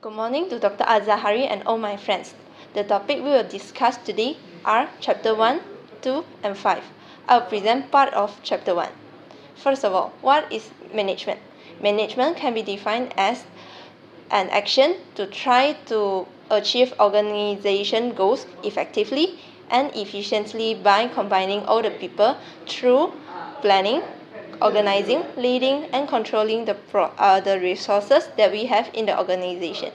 Good morning to Dr. Azahari and all my friends. The topic we will discuss today are Chapter 1, 2, and 5. I will present part of Chapter 1. First of all, what is management? Management can be defined as an action to try to achieve organization goals effectively and efficiently by combining all the people through planning, organizing, leading, and controlling the resources that we have in the organization.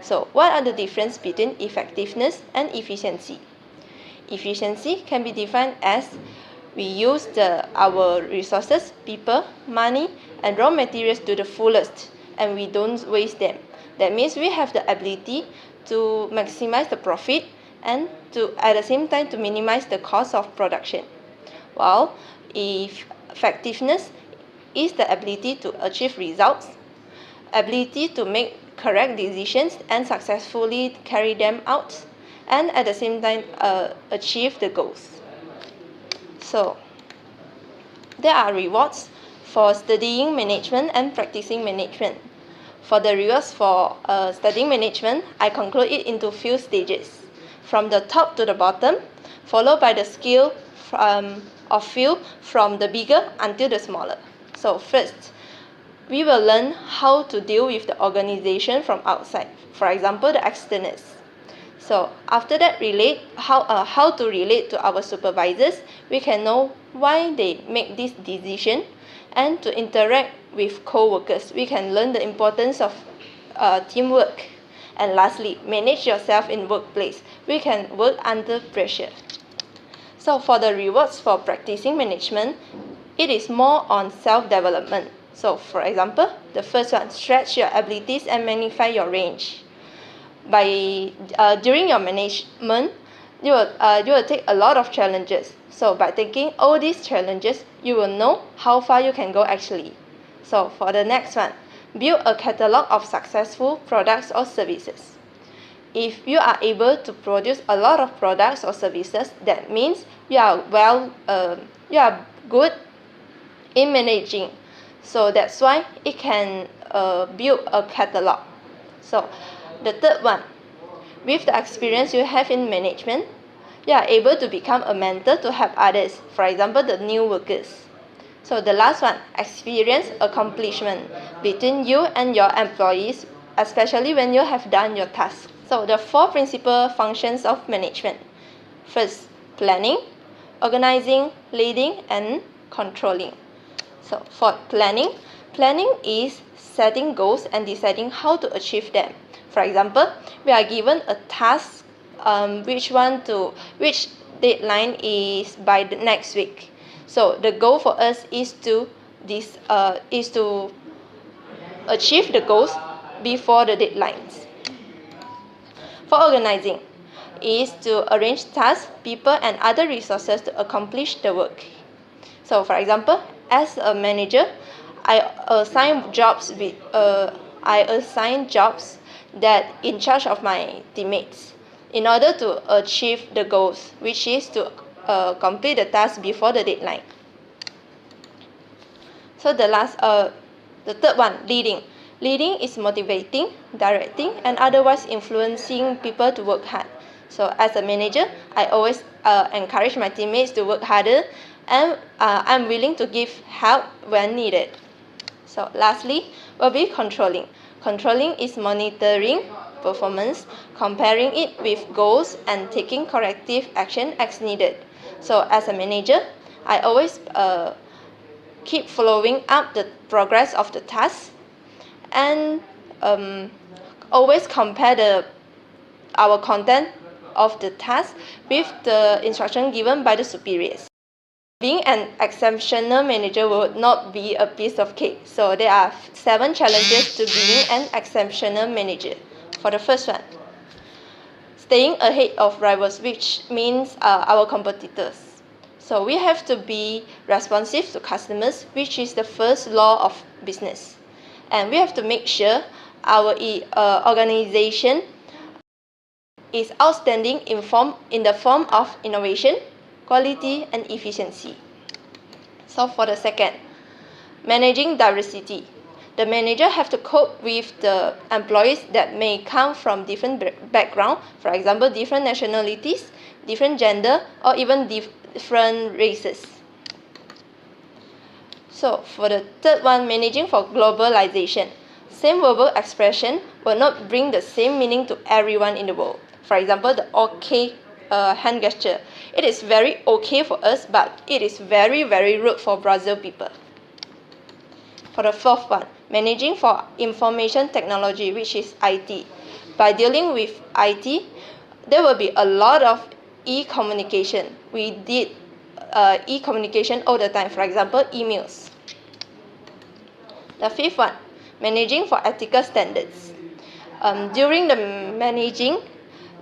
So, what are the differences between effectiveness and efficiency? Efficiency can be defined as we use our resources, people, money, and raw materials to the fullest, and we don't waste them. That means we have the ability to maximize the profit and at the same time to minimize the cost of production. While effectiveness is the ability to achieve results, ability to make correct decisions and successfully carry them out, and at the same time achieve the goals. So, there are rewards for studying management and practicing management. For the rewards for studying management, I conclude it into few stages, from the top to the bottom, followed by the scale of few from the bigger until the smaller. So first, we will learn how to deal with the organization from outside, for example, the externals. So after that, how to relate to our supervisors, we can know why they make this decision, and to interact with co-workers, we can learn the importance of teamwork. And lastly, manage yourself in workplace. We can work under pressure. So for the rewards for practicing management, it is more on self-development. So for example, the first one, stretch your abilities and magnify your range. During your management, you will take a lot of challenges. So by taking all these challenges, you will know how far you can go actually. So for the next one, build a catalog of successful products or services. If you are able to produce a lot of products or services, that means you are good in managing. So that's why it can build a catalog. So the third one, with the experience you have in management, you are able to become a mentor to help others, for example, the new workers. So the last one, experience accomplishment between you and your employees, especially when you have done your task. So the four principal functions of management. First, planning, organizing, leading, and controlling. So for planning is setting goals and deciding how to achieve them. For example, we are given a task which deadline is by the next week. So the goal for us is to achieve the goals before the deadlines. For organizing is to arrange tasks, people, and other resources to accomplish the work. So for example, as a manager, I assign jobs that in charge of my teammates in order to achieve the goals, which is to complete the task before the deadline. So the third one, leading. Leading is motivating, directing, and otherwise influencing people to work hard. So as a manager, I always encourage my teammates to work harder, and I'm willing to give help when needed. So lastly, will be controlling. Controlling is monitoring performance, comparing it with goals, and taking corrective action as needed. So as a manager, I always keep following up the progress of the task, and always compare our content of the task with the instruction given by the superiors. Being an exceptional manager would not be a piece of cake. So there are 7 challenges to being an exceptional manager. For the first one, staying ahead of rivals, which means our competitors. So we have to be responsive to customers, which is the first law of business. And we have to make sure our organization is outstanding in the form of innovation, quality, and efficiency. So for the second, managing diversity. The manager have to cope with the employees that may come from different background, for example, different nationalities, different gender, or even different races. So for the third one, managing for globalization. Same verbal expression will not bring the same meaning to everyone in the world. For example, the okay hand gesture. It is very okay for us, but it is very, very rude for Brazil people. For the fourth one, managing for information technology, which is IT. By dealing with IT, there will be a lot of e-communication. We did e-communication all the time, for example, emails. The fifth one, managing for ethical standards. During the managing,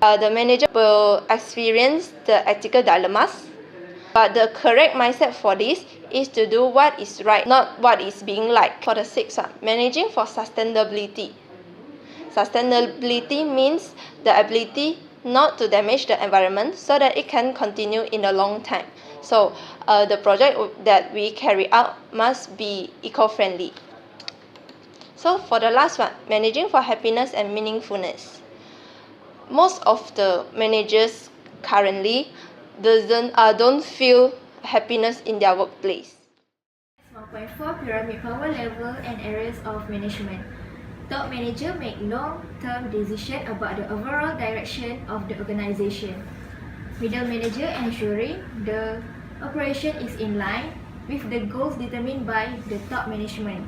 the manager will experience the ethical dilemmas, but the correct mindset for this is to do what is right, not what is being liked. For the sixth one, managing for sustainability. Sustainability means the ability not to damage the environment so that it can continue in a long time. So the project that we carry out must be eco-friendly. So for the last one, managing for happiness and meaningfulness. Most of the managers currently don't feel happiness in their workplace. 1.4 Pyramid power level and areas of management. Top manager make long-term decisions about the overall direction of the organization. Middle manager ensuring the operation is in line with the goals determined by the top management.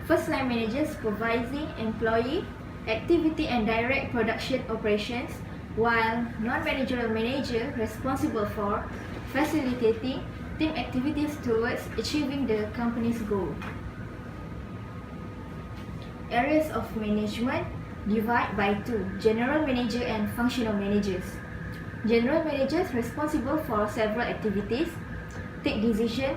First-line managers supervising employee activity and direct production operations, while non-managerial manager responsible for facilitating team activities towards achieving the company's goal. Areas of management divide by two: general manager and functional managers. General managers responsible for several activities take decisions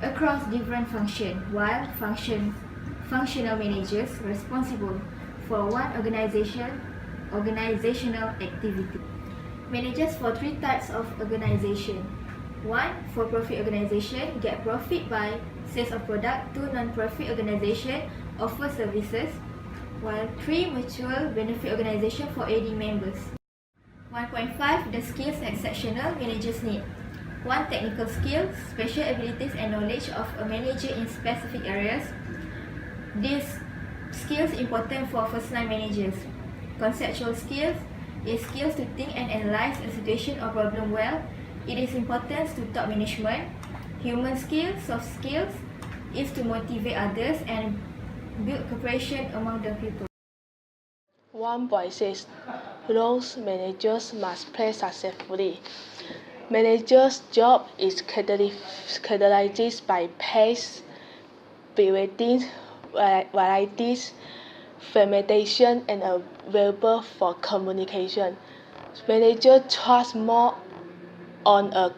across different functions, while functional managers responsible for one organizational activity. Managers for three types of organization. 1. For-profit organization get profit by sales of product. 2. Non-profit organization offer services, while 3. Mutual benefit organization for AD members. 1.5 The skills exceptional managers need. 1. Technical skills, special abilities and knowledge of a manager in specific areas. These skills important for first-line managers. Conceptual skills is skills to think and analyze a situation or problem well. It is important to top management. Human skills, soft skills, is to motivate others and build cooperation among the people. 1.6 Roles managers must play successfully. Manager's job is characterized by pace, varieties, fermentation, and available for communication. Manager trust more on a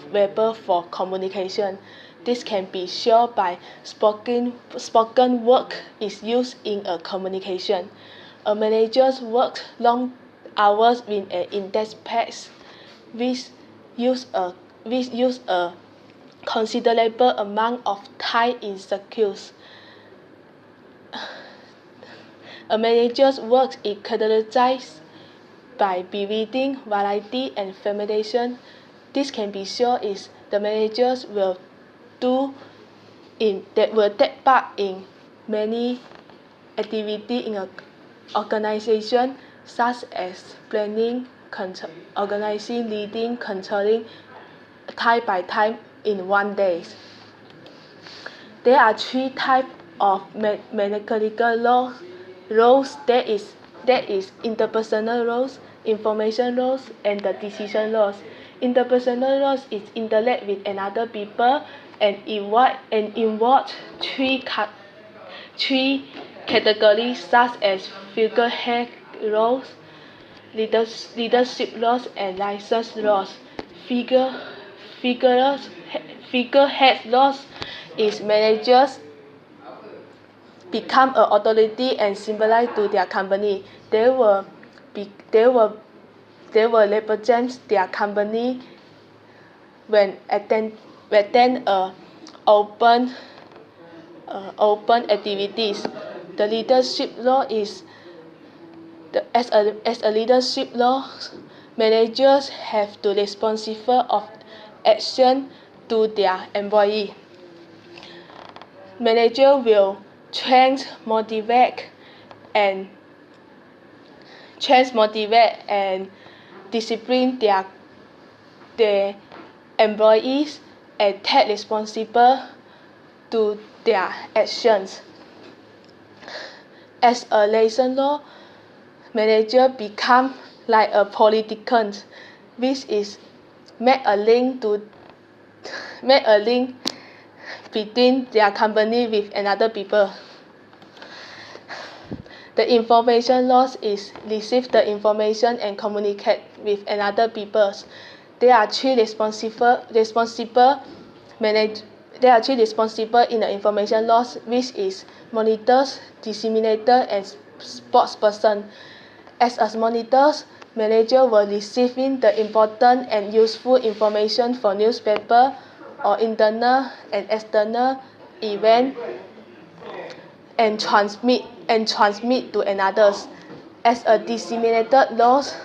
verbal for communication. This can be shown by spoken word is used in a communication. A manager works long hours with an intense pace, which use a considerable amount of time in circles. A manager's work is characterized by breeding, variety, and fermentation. This can be shown is the managers will take part in many activities in an organization, such as planning, organizing, leading, controlling, time by time in one day. There are three types of managerial roles. That is interpersonal roles, information roles, and the decision roles. Interpersonal roles is interact with another people and involve three categories such as figurehead roles, leadership roles, and license roles. Figurehead roles is managers become an authority and symbolize to their company. They will represent their company when attend a open open activities. The leadership law is as a leadership law, managers have to responsible of action to their employee. Manager will motivate and discipline their employees and take responsible to their actions. As a liaison law, manager become like a politician, which is make a link between their company with another people. The information laws is receive the information and communicate with another people. There are three responsible in the information laws, which is monitors, disseminator, and spokesperson. As monitors, manager will receiving the important and useful information for newspaper or internal and external event and transmit to another. As a disseminated laws,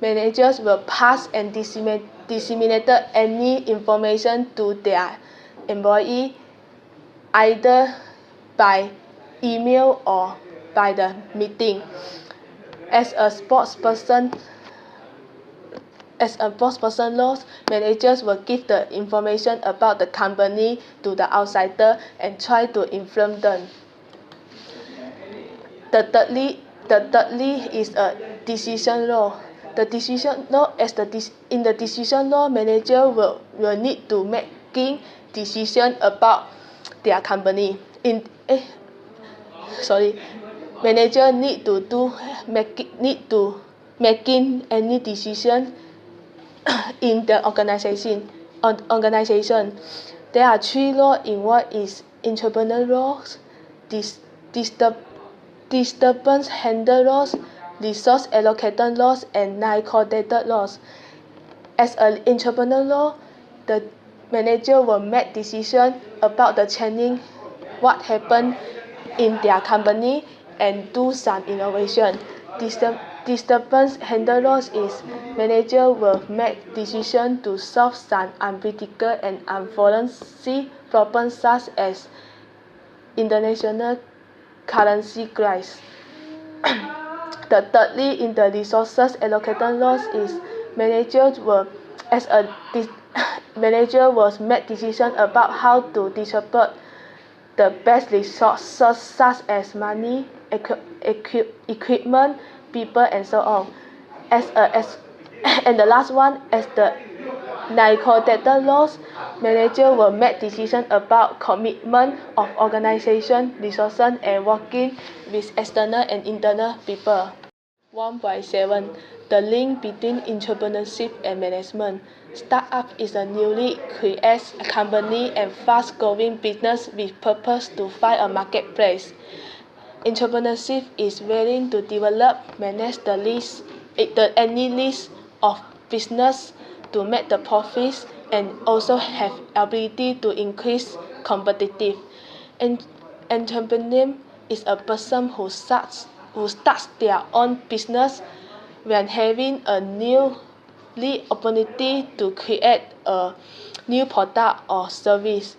managers will pass and disseminate any information to their employee either by email or by the meeting. As a spokesperson laws, managers will give the information about the company to the outsider and try to influence them. The thirdly is a decision law. The decision law in the decision law, manager will need to making decision about their company. Manager need to making any decision in the organization. There are three laws in what is entrepreneur laws, disturbance handler laws, resource allocator laws, and liquidator laws. As an entrepreneur law, the manager will make decision about the changing what happened in their company and do some innovation. Disturbance handler laws is manager will make decision to solve some unpredictable and unforeseen problems such as international currency crisis. The thirdly in the resources allocator laws is manager will make decision about how to distribute the best resources such as money, equipment, people, and so on. And the last one, as the liquidator laws, manager will make decision about commitment of organization, resources, and working with external and internal people. 1.7 The link between entrepreneurship and management. Startup is a newly created company and fast-growing business with purpose to find a marketplace. Entrepreneurship is willing to develop, manage any list of business to make the profits and also have ability to increase competitive. Entrepreneur is a person who starts their own business when having a new opportunity to create a new product or service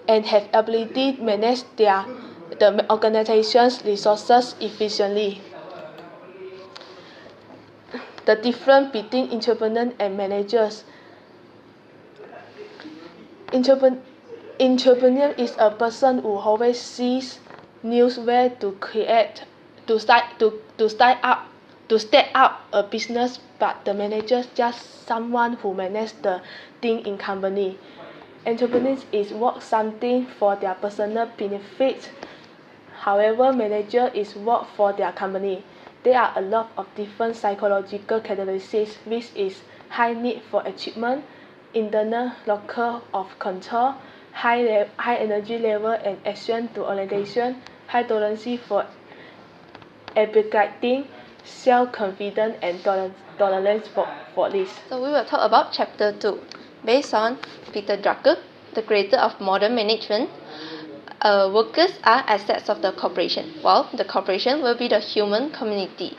and have ability to manage the organization's resources efficiently. The difference between entrepreneur and managers. Entrepreneur is a person who always sees new ways to start up a business, but the manager is just someone who manages the thing in company. Entrepreneurs is work something for their personal benefit. However, manager is work for their company. There are a lot of different psychological characteristics, which is high need for achievement, internal locus of control, high energy level and action to orientation, high tolerance for ambiguity, self-confidence, and tolerance for risk. So we will talk about Chapter 2. Based on Peter Drucker, the creator of modern management, Workers are assets of the corporation, while the corporation will be the human community.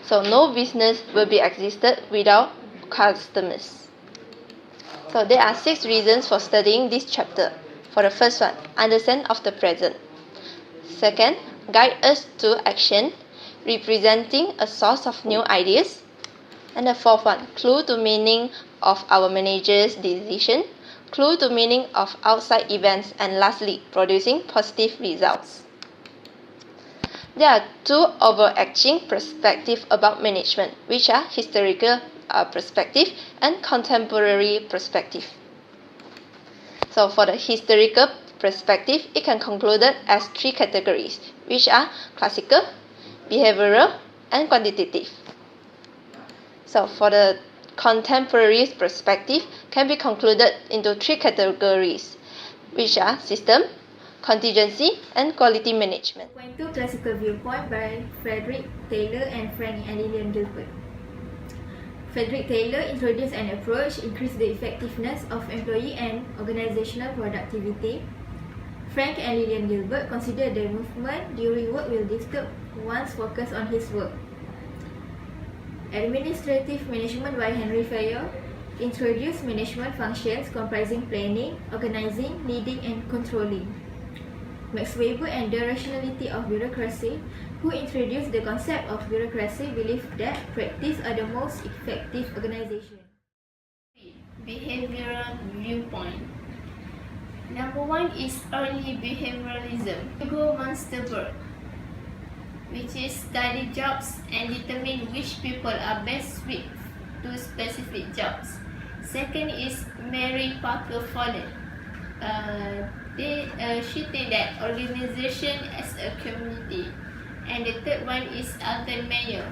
So no business will be existed without customers. So there are 6 reasons for studying this chapter. For the first one, understand of the present. Second, guide us to action, representing a source of new ideas. And the fourth one, clue to meaning of our manager's decision, clue to meaning of outside events, and lastly, producing positive results. There are 2 overarching perspectives about management, which are historical perspective and contemporary perspective. So for the historical perspective, it can be concluded as 3 categories, which are classical, behavioral, and quantitative. So for the contemporary perspective, can be concluded into 3 categories, which are system, contingency, and quality management. Point 2, classical viewpoint by Frederick Taylor and Frank and Lillian Gilbert. Frederick Taylor introduced an approach to increase the effectiveness of employee and organizational productivity. Frank and Lillian Gilbert considered the movement during work will disturb one's focus on his work. Administrative management by Henry Fayol introduced management functions comprising planning, organizing, leading, and controlling. Max Weber and the rationality of bureaucracy, who introduced the concept of bureaucracy, believed that practice are the most effective organization. Behavioral viewpoint. Number 1 is early behavioralism. Hugo Munsterberg, which is study jobs and determine which people are best suited to specific jobs. Second is Mary Parker Follett. She thinks that organization as a community. And the third one is Alton Mayer,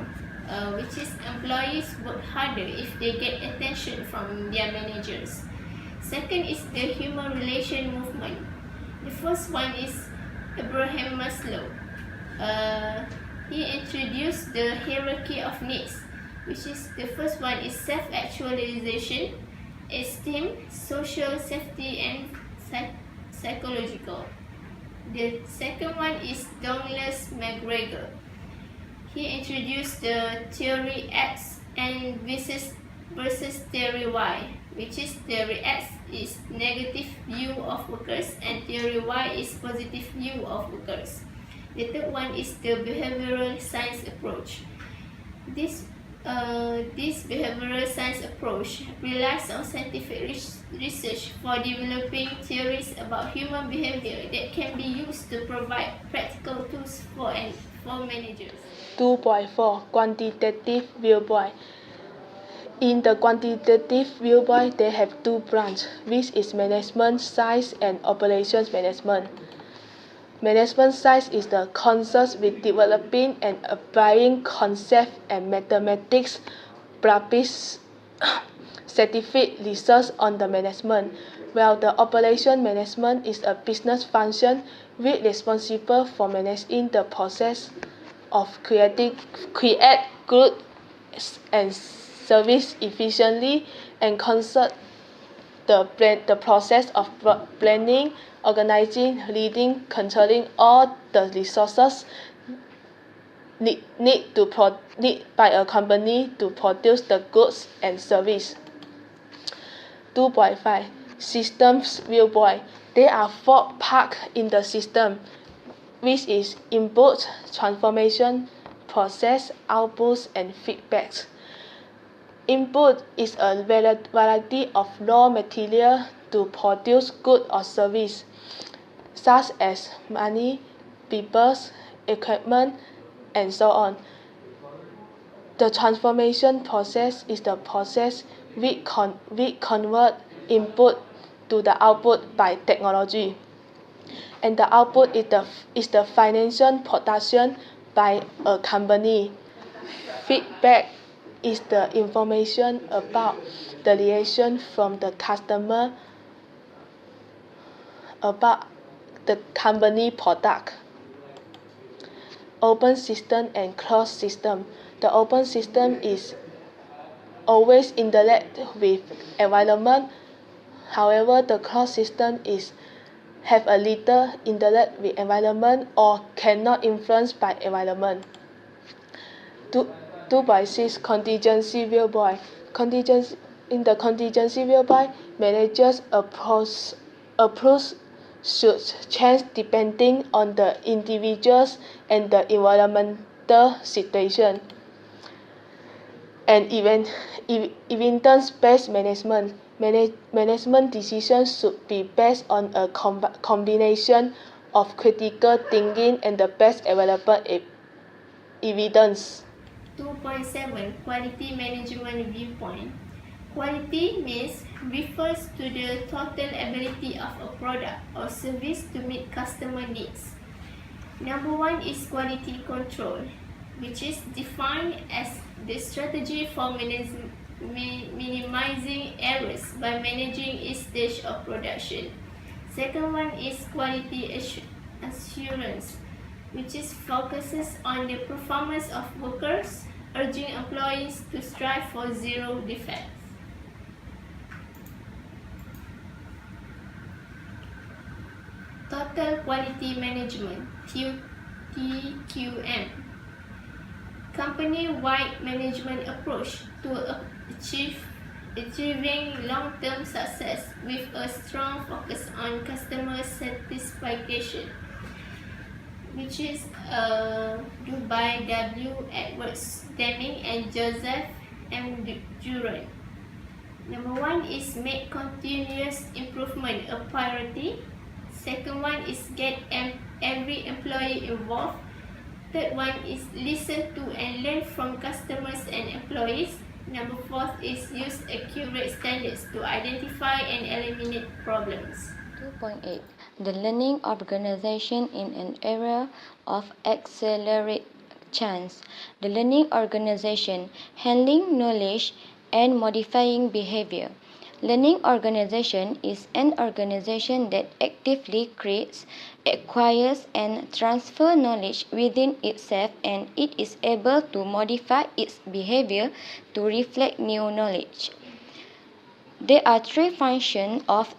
which is employees work harder if they get attention from their managers. Second is the human relation movement. The first one is Abraham Maslow. He introduced the hierarchy of needs, which is the first one is self-actualization, esteem, social safety, and psychological. The second one is Douglas McGregor. He introduced the theory X and versus theory Y, which is theory X is negative view of workers and theory Y is positive view of workers. The third one is the behavioral science approach. This behavioral science approach relies on scientific research for developing theories about human behavior that can be used to provide practical tools for managers. 2.4 Quantitative viewpoint. In the quantitative viewpoint, they have 2 branches, which is management science and operations management. Management science is the concern with developing and applying concepts and mathematics practice scientific research on the management, while the operation management is a business function which is responsible for managing the process of create goods and service efficiently and concern the process of planning, organizing, leading, controlling all the resources need by a company to produce the goods and service. 2.5 Systems viewpoint. There are 4 parts in the system, which is input, transformation, process, outputs, and feedbacks. Input is a variety of raw material to produce goods or service, such as money, people, equipment, and so on. The transformation process is the process which convert input to the output by technology. And the output is the financial production by a company. Feedback is the information about the reaction from the customer about the company product. Open system and closed system. The open system is always interact with environment. However, the closed system is have a little interact with environment or cannot influence by environment. 2.6 Contingency whereby in the contingency whereby managers approach should change depending on the individuals and the environmental situation. And evidence-based management decisions should be based on a combination of critical thinking and the best available evidence. 2.7 Quality Management Viewpoint. Quality means refers to the total ability of a product or service to meet customer needs. Number 1 is quality control, which is defined as the strategy for minimizing errors by managing each stage of production. Second one is quality assurance, which is focuses on the performance of workers, urging employees to strive for zero defects. Total Quality Management, TQM. Company-wide management approach to achieving long-term success with a strong focus on customer satisfaction, which is by W. Edwards Deming and Joseph M. Duran. Number 1 is make continuous improvement a priority. Second one is get every employee involved. Third one is listen to and learn from customers and employees. Number 4 is use accurate standards to identify and eliminate problems. 2.8 The learning organization in an era of accelerate change. The learning organization handling knowledge and modifying behavior. Learning organization is an organization that actively creates, acquires, and transfers knowledge within itself, and it is able to modify its behavior to reflect new knowledge. There are 3 functions of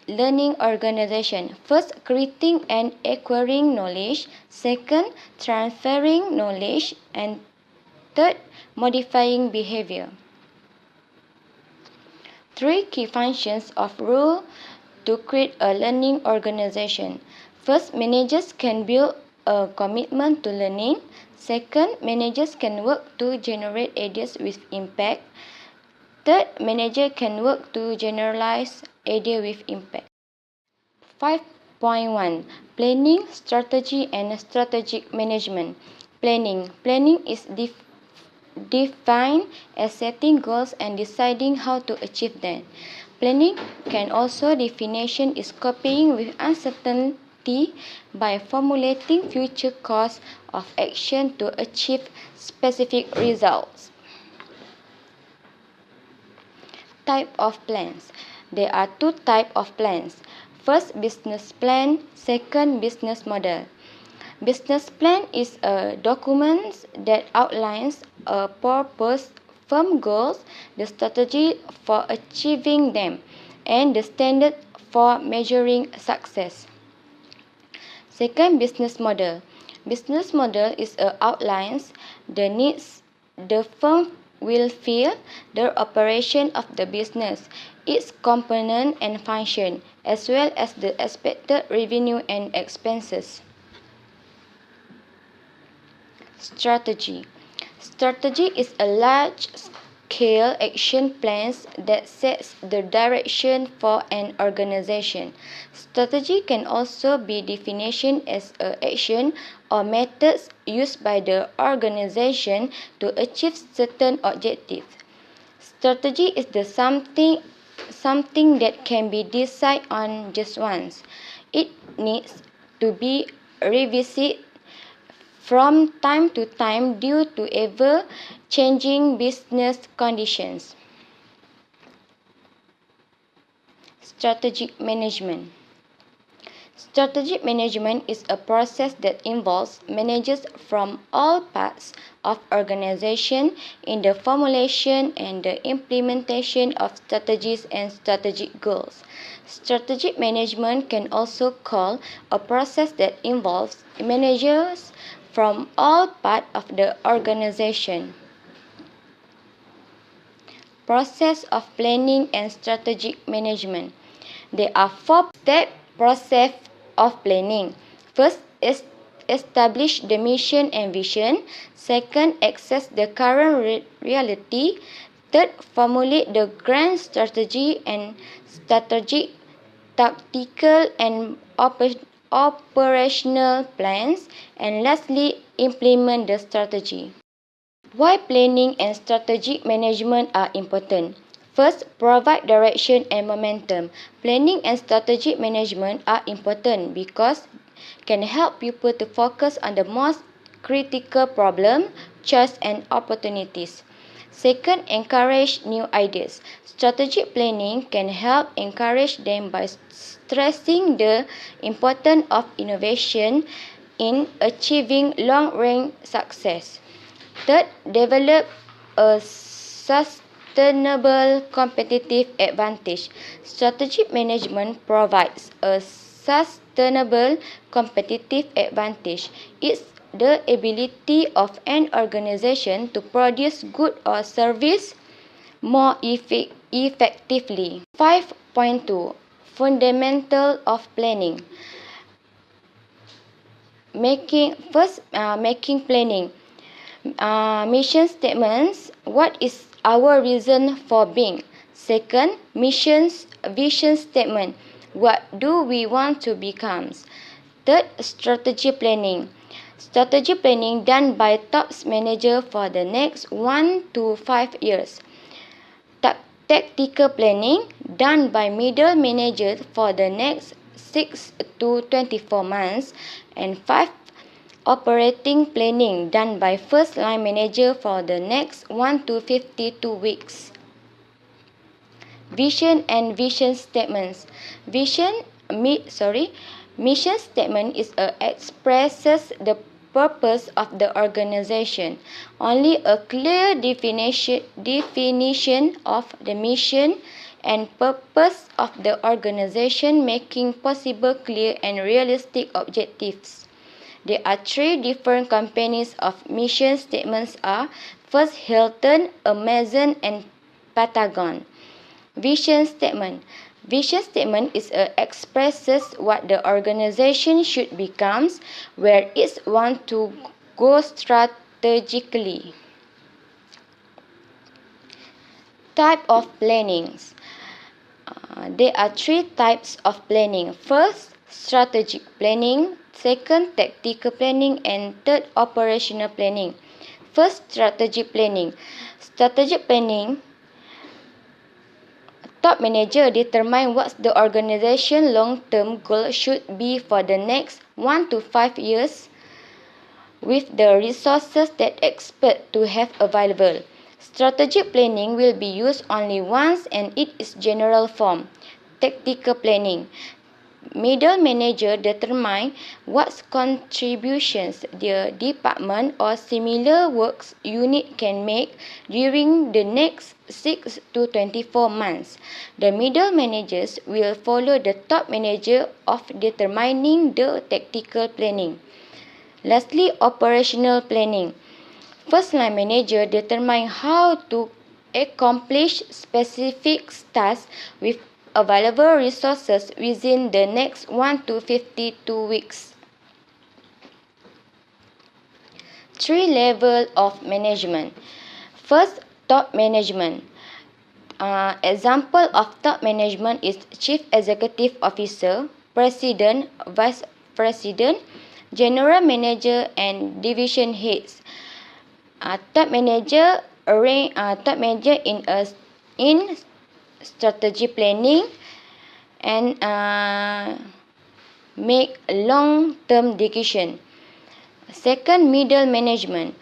learning organization. First, creating and acquiring knowledge. Second, transferring knowledge. And third, modifying behavior. 3 key functions of role to create a learning organization. First, managers can build a commitment to learning. Second, managers can work to generate ideas with impact. Third, manager can work to generalize idea with impact. 5.1 Planning, Strategy and Strategic Management. Planning. Planning is defined as setting goals and deciding how to achieve them. Planning can also definition is coping with uncertainty by formulating future course of action to achieve specific results. Type of plans. There are 2 types of plans. First, business plan. Second, business model. Business plan is a document that outlines a purpose, firm goals, the strategy for achieving them, and the standard for measuring success. Second, business model. Business model is outlines the needs the firm will fill, the operation of the business, its component and function, as well as the expected revenue and expenses. Strategy. Strategy is a large-scale action plan that sets the direction for an organization. Strategy can also be defined as an action or methods used by the organization to achieve certain objectives. Strategy is the something that can be decided on just once. It needs to be revisited from time to time due to ever-changing business conditions. Strategic management. Strategic management is a process that involves managers from all parts of organization in the formulation and the implementation of strategies and strategic goals. Strategic management can also call a process that involves managers from all parts of the organization. Process of planning and strategic management. There are 4-step process of planning. First, establish the mission and vision. Second, assess the current reality. Third, formulate the grand strategy and strategic, tactical and operational plans. And lastly, implement the strategy. Why planning and strategic management are important? First, provide direction and momentum. Planning and strategic management are important because can help people to focus on the most critical problem, choice and opportunities. Second, encourage new ideas. Strategic planning can help encourage them by stressing the importance of innovation in achieving long-range success. Third, develop a sustainable competitive advantage. Strategic management provides a sustainable competitive advantage. It's the ability of an organization to produce goods or service more effectively. 5.2 Fundamental of planning. Making planning. Mission statements. What is our reason for being? Second, vision statement. What do we want to become? Third, strategy planning. Strategy planning done by top manager for the next 1 to 5 years. Tactical planning done by middle managers for the next 6 to 24 months. And 5, operating planning done by first line manager for the next 1 to 52 weeks. Vision and vision statements. Mission statement expresses the purpose of the organization. Only a clear definition of the mission and purpose of the organization making possible clear and realistic objectives. There are 3 different companies of mission statements are first Hilton, Amazon and Patagon. Vision statement. Vision statement expresses what the organization should become, where it wants to go strategically. Type of plannings. There are 3 types of planning. First, strategic planning. Second, tactical planning. And third, operational planning. First, strategic planning. Strategic planning. Top manager determine what the organization long-term goal should be for the next 1 to 5 years with the resources that expect to have available. Strategic planning will be used only once and it is general form. Tactical planning. Middle manager determine what contributions their department or similar works unit can make during the next 6 to 24 months. The middle managers will follow the top manager of determining the tactical planning. Lastly, operational planning. First line manager determine how to accomplish specific tasks with available resources within the next 1 to 52 weeks. 3 levels of management. First, top management. Example of top management is Chief Executive Officer, President, Vice President, General Manager and Division Heads. Top manager in strategy planning and make long-term decision. Second, middle management.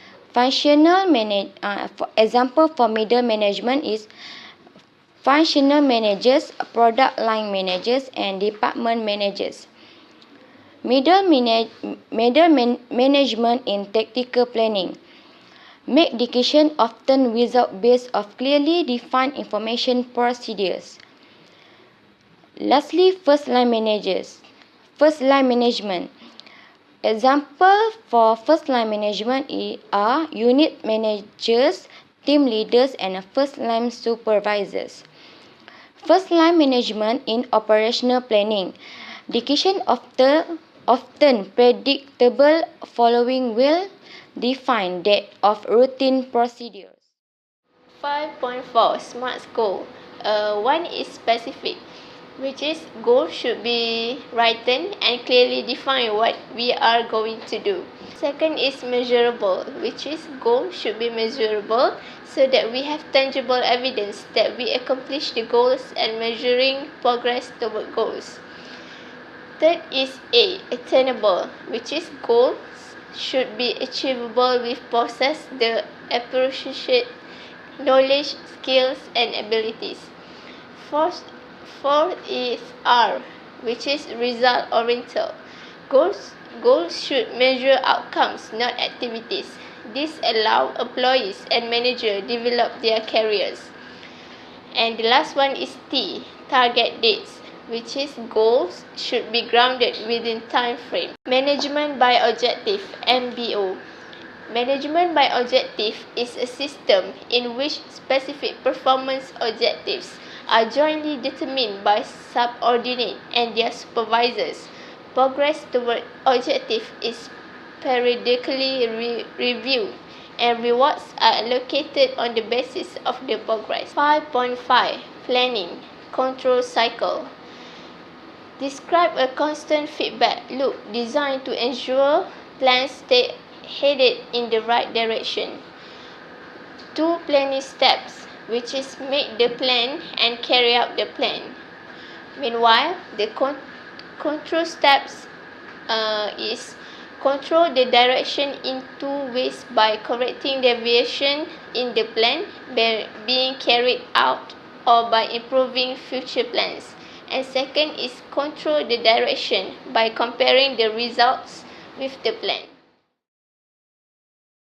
Example for middle management is functional managers, product line managers and department managers. management in tactical planning. Make decisions often without based of clearly defined information procedures. Lastly, first-line management. Example for first-line management are unit managers, team leaders, and first-line supervisors. First-line management in operational planning. Decisions often predictable following well-defined data of routine procedures. 5.4 SMART goal. One is specific, which is goal should be written and clearly define what we are going to do. Second is measurable, which is goal should be measurable so that we have tangible evidence that we accomplish the goals and measuring progress toward goals. Third is attainable, which is goals should be achievable with possess the appreciate knowledge, skills, and abilities. Fourth is R, which is result-oriented. Goals should measure outcomes, not activities. This allows employees and managers develop their careers. And the last one is T, target dates, which is goals should be grounded within time frame. Management by objective, MBO. Management by objective is a system in which specific performance objectives are jointly determined by subordinates and their supervisors. Progress toward objective is periodically reviewed and rewards are allocated on the basis of the progress. 5.5 Planning Control Cycle. Describe a constant feedback loop designed to ensure plans stay headed in the right direction. 2 Planning steps, which is make the plan and carry out the plan. Meanwhile, the control steps is control the direction in 2 ways by correcting deviation in the plan being carried out or by improving future plans. And second is control the direction by comparing the results with the plan.